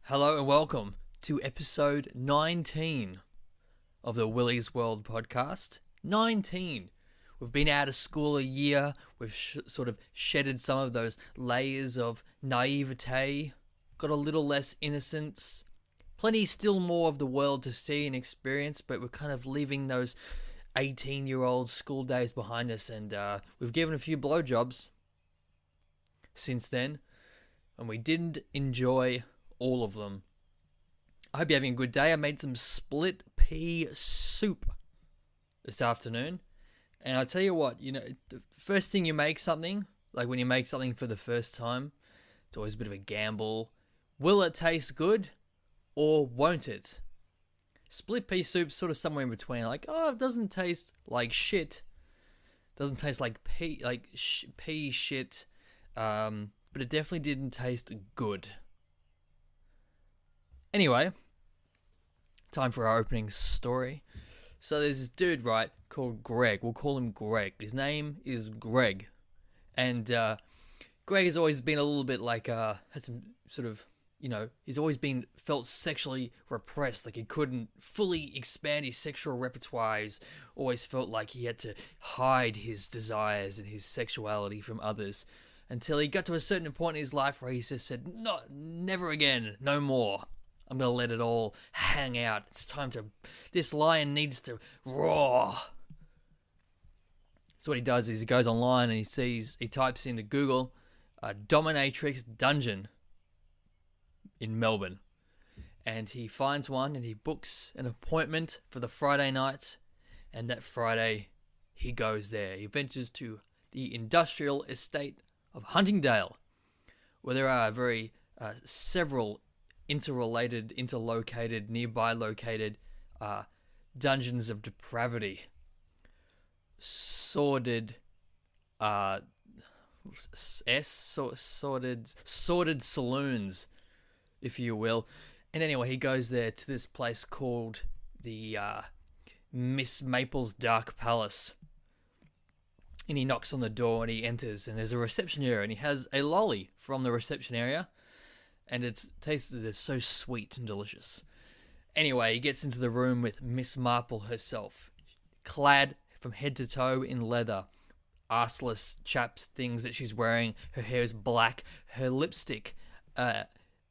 Hello and welcome to episode 19 of the Willy's World podcast. 19. We've been out of school a year. We've sort of shedded some of those layers of naivete, got a little less innocence. Plenty still more of the world to see and experience, but we're kind of leaving those 18-year-old school days behind us, and we've given a few blowjobs since then, and we didn't enjoy all of them. I hope you're having a good day. I made some split pea soup this afternoon. And I'll tell you what, the first thing you make something, like when you make something for the first time, it's always a bit of a gamble. Will it taste good or won't it? Split pea soup's sort of somewhere in between. Like, it doesn't taste like shit. Doesn't taste like pea shit. But it definitely didn't taste good. Anyway, time for our opening story. So there's this dude, right, called Greg. We'll call him Greg. His name is Greg. And Greg has always been a little bit like, had some sort of, he's always been felt sexually repressed. Like he couldn't fully expand his sexual repertoire. He's always felt like he had to hide his desires and his sexuality from others. Until he got to a certain point in his life where he just said, no, never again, no more. I'm going to let it all hang out. It's time this lion needs to roar. So what he does is he goes online and he types into Google, dominatrix dungeon in Melbourne. And he finds one and he books an appointment for the Friday night. And that Friday, he goes there. He ventures to the industrial estate of Huntingdale, where there are several interlocated, nearby located dungeons of depravity, sordid saloons, if you will. And anyway, he goes there to this place called the Miss Maple's Dark Palace. And he knocks on the door and he enters, and there's a reception area, and he has a lolly from the reception area, and it tastes so sweet and delicious. Anyway, he gets into the room with Miss Marple herself, clad from head to toe in leather, arseless chaps things that she's wearing. Her hair is black, her lipstick,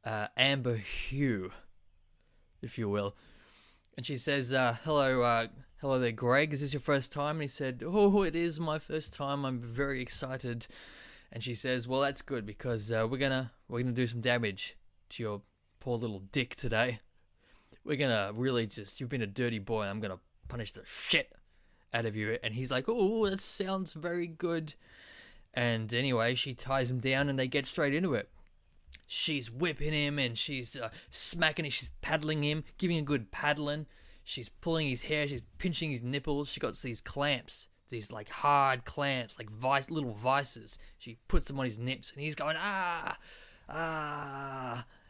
amber hue, if you will. And she says, hello there, Greg. Is this your first time? And he said, oh, it is my first time. I'm very excited. And she says, well, that's good because we're gonna do some damage to your poor little dick today. We're gonna really you've been a dirty boy. I'm gonna punish the shit out of you. And he's like, oh, that sounds very good. And anyway, she ties him down and they get straight into it. She's whipping him and she's smacking him. She's paddling him, giving him a good paddling. She's pulling his hair. She's pinching his nipples. She got these clamps, these like hard clamps, like little vices. She puts them on his nips and he's going, ah,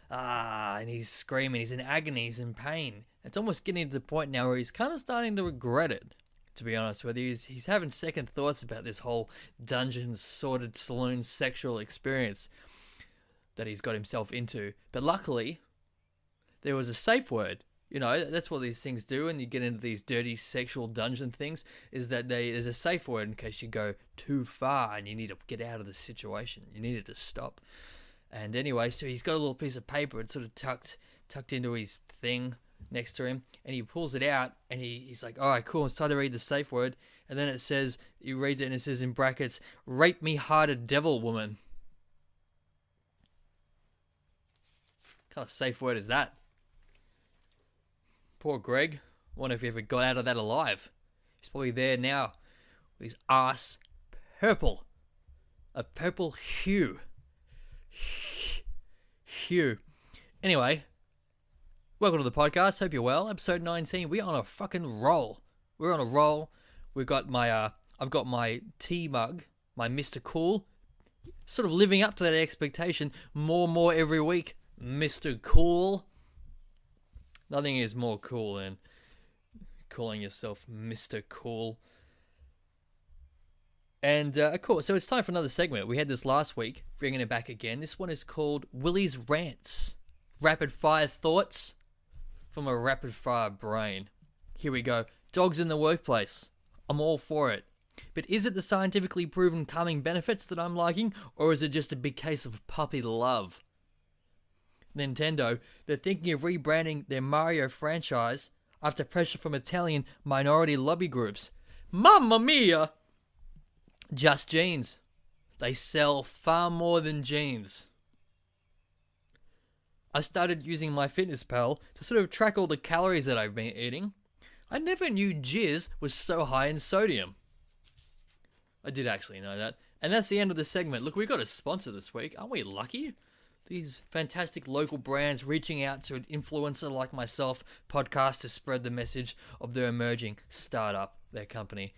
and he's screaming. He's in agony. He's in pain. It's almost getting to the point now where he's kind of starting to regret it, to be honest with you. He's having second thoughts about this whole dungeon, sordid saloon sexual experience that he's got himself into. But luckily, there was a safe word. That's what these things do when you get into these dirty sexual dungeon things, is that there's a safe word in case you go too far and you need to get out of the situation. You need it to stop. And anyway, so he's got a little piece of paper. It's sort of tucked into his thing next to him. And he pulls it out and he's like, all right, cool. It's time to read the safe word. And then he reads it and it says in brackets, rape me harder, devil woman. What kind of safe word is that? Poor Greg. I wonder if he ever got out of that alive. He's probably there now with his ass purple. A purple hue. Anyway, welcome to the podcast. Hope you're well. Episode 19. We're on a fucking roll. We're on a roll. We've got I've got my tea mug, my Mr. Cool, sort of living up to that expectation more every week. Mr. Cool. Nothing is more cool than calling yourself Mr. Cool. And cool, so it's time for another segment. We had this last week, bringing it back again. This one is called Willy's Rants. Rapid fire thoughts from a rapid fire brain. Here we go. Dogs in the workplace. I'm all for it. But is it the scientifically proven calming benefits that I'm liking, or is it just a big case of puppy love? Nintendo, they're thinking of rebranding their Mario franchise after pressure from Italian minority lobby groups. Mamma mia! Just jeans. They sell far more than jeans. I started using MyFitnessPal to sort of track all the calories that I've been eating. I never knew jizz was so high in sodium. I did actually know that. And that's the end of the segment. Look, we got a sponsor this week. Aren't we lucky? These fantastic local brands reaching out to an influencer like myself, podcast, to spread the message of their emerging startup, their company.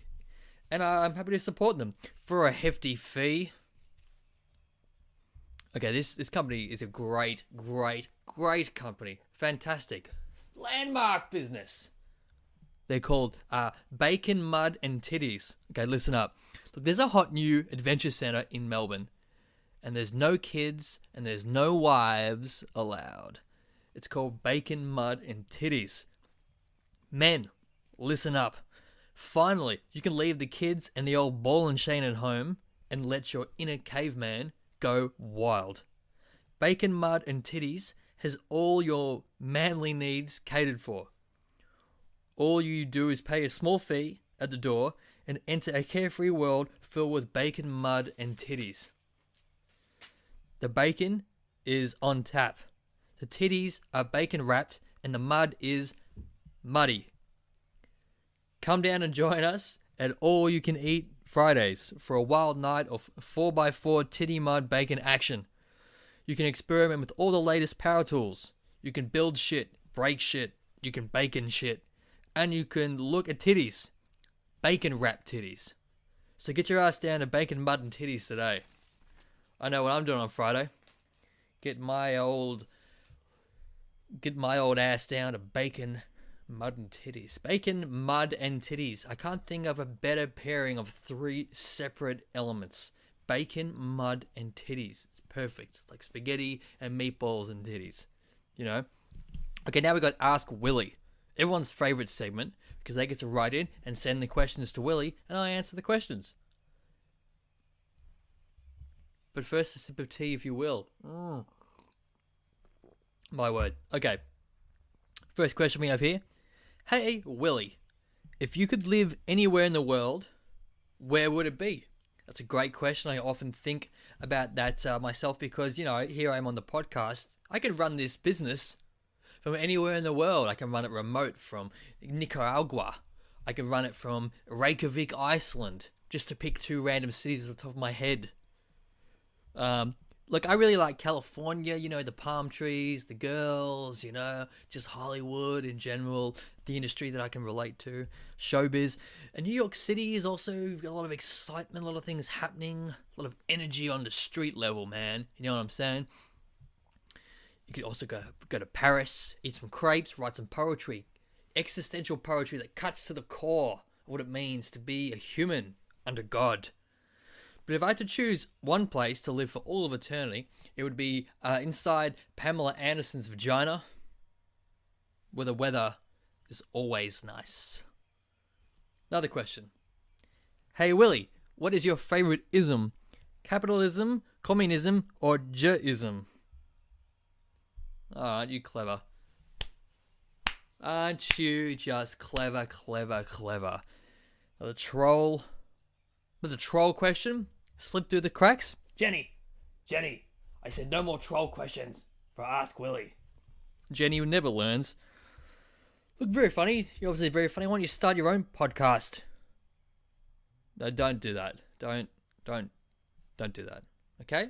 And I'm happy to support them for a hefty fee. Okay, this company is a great company. Fantastic. Landmark business. They're called Bacon, Mud and Titties. Okay, listen up. Look, there's a hot new adventure centre in Melbourne. And there's no kids and there's no wives allowed. It's called Bacon, Mud and Titties. Men, listen up. Finally, you can leave the kids and the old ball and chain at home and let your inner caveman go wild. Bacon, Mud and Titties has all your manly needs catered for. All you do is pay a small fee at the door and enter a carefree world filled with bacon, mud and titties. The bacon is on tap. The titties are bacon wrapped and the mud is muddy. Come down and join us at All You Can Eat Fridays for a wild night of 4x4 titty mud bacon action. You can experiment with all the latest power tools. You can build shit, break shit, you can bacon shit, and you can look at titties. Bacon wrapped titties. So get your ass down to Bacon, Mud and Titties today. I know what I'm doing on Friday. Get my old ass down to Bacon, Mud and Titties. Bacon, Mud and Titties. I can't think of a better pairing of three separate elements. Bacon, mud and titties. It's perfect. It's like spaghetti and meatballs and titties. You know? Okay, now we got Ask Willy. Everyone's favourite segment, because they get to write in and send the questions to Willy, and I answer the questions. But first, a sip of tea, if you will. My word. Okay. First question we have here. Hey, Willy. If you could live anywhere in the world, where would it be? That's a great question. I often think about that myself because, you know, here I am on the podcast. I can run this business from anywhere in the world. I can run it remote from Nicaragua. I can run it from Reykjavik, Iceland, just to pick two random cities off the top of my head. Look, I really like California, you know, the palm trees, the girls, you know, just Hollywood in general, the industry that I can relate to, showbiz. And New York City is also got a lot of excitement, a lot of things happening, a lot of energy on the street level, man. You know what I'm saying? You could also go to Paris, eat some crepes, write some poetry, existential poetry that cuts to the core of what it means to be a human under God. But if I had to choose one place to live for all of eternity, it would be inside Pamela Anderson's vagina, where the weather is always nice. Another question. Hey Willy, what is your favorite ism? Capitalism, communism, or J-ism? Oh, aren't you clever? Aren't you just clever? The troll question slipped through the cracks. Jenny, I said no more troll questions for Ask Willy. Jenny never learns. Look, very funny. You're obviously very funny. Why don't you start your own podcast? No, don't do that. Don't do that. Okay?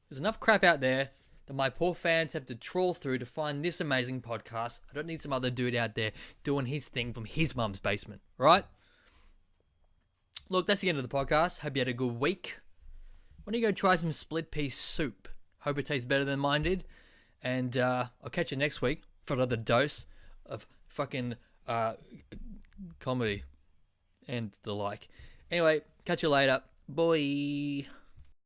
There's enough crap out there that my poor fans have to trawl through to find this amazing podcast. I don't need some other dude out there doing his thing from his mum's basement. Right? Look, that's the end of the podcast. Hope you had a good week. Why don't you go try some split pea soup? Hope it tastes better than mine did. And I'll catch you next week for another dose of fucking comedy and the like. Anyway, catch you later. Bye.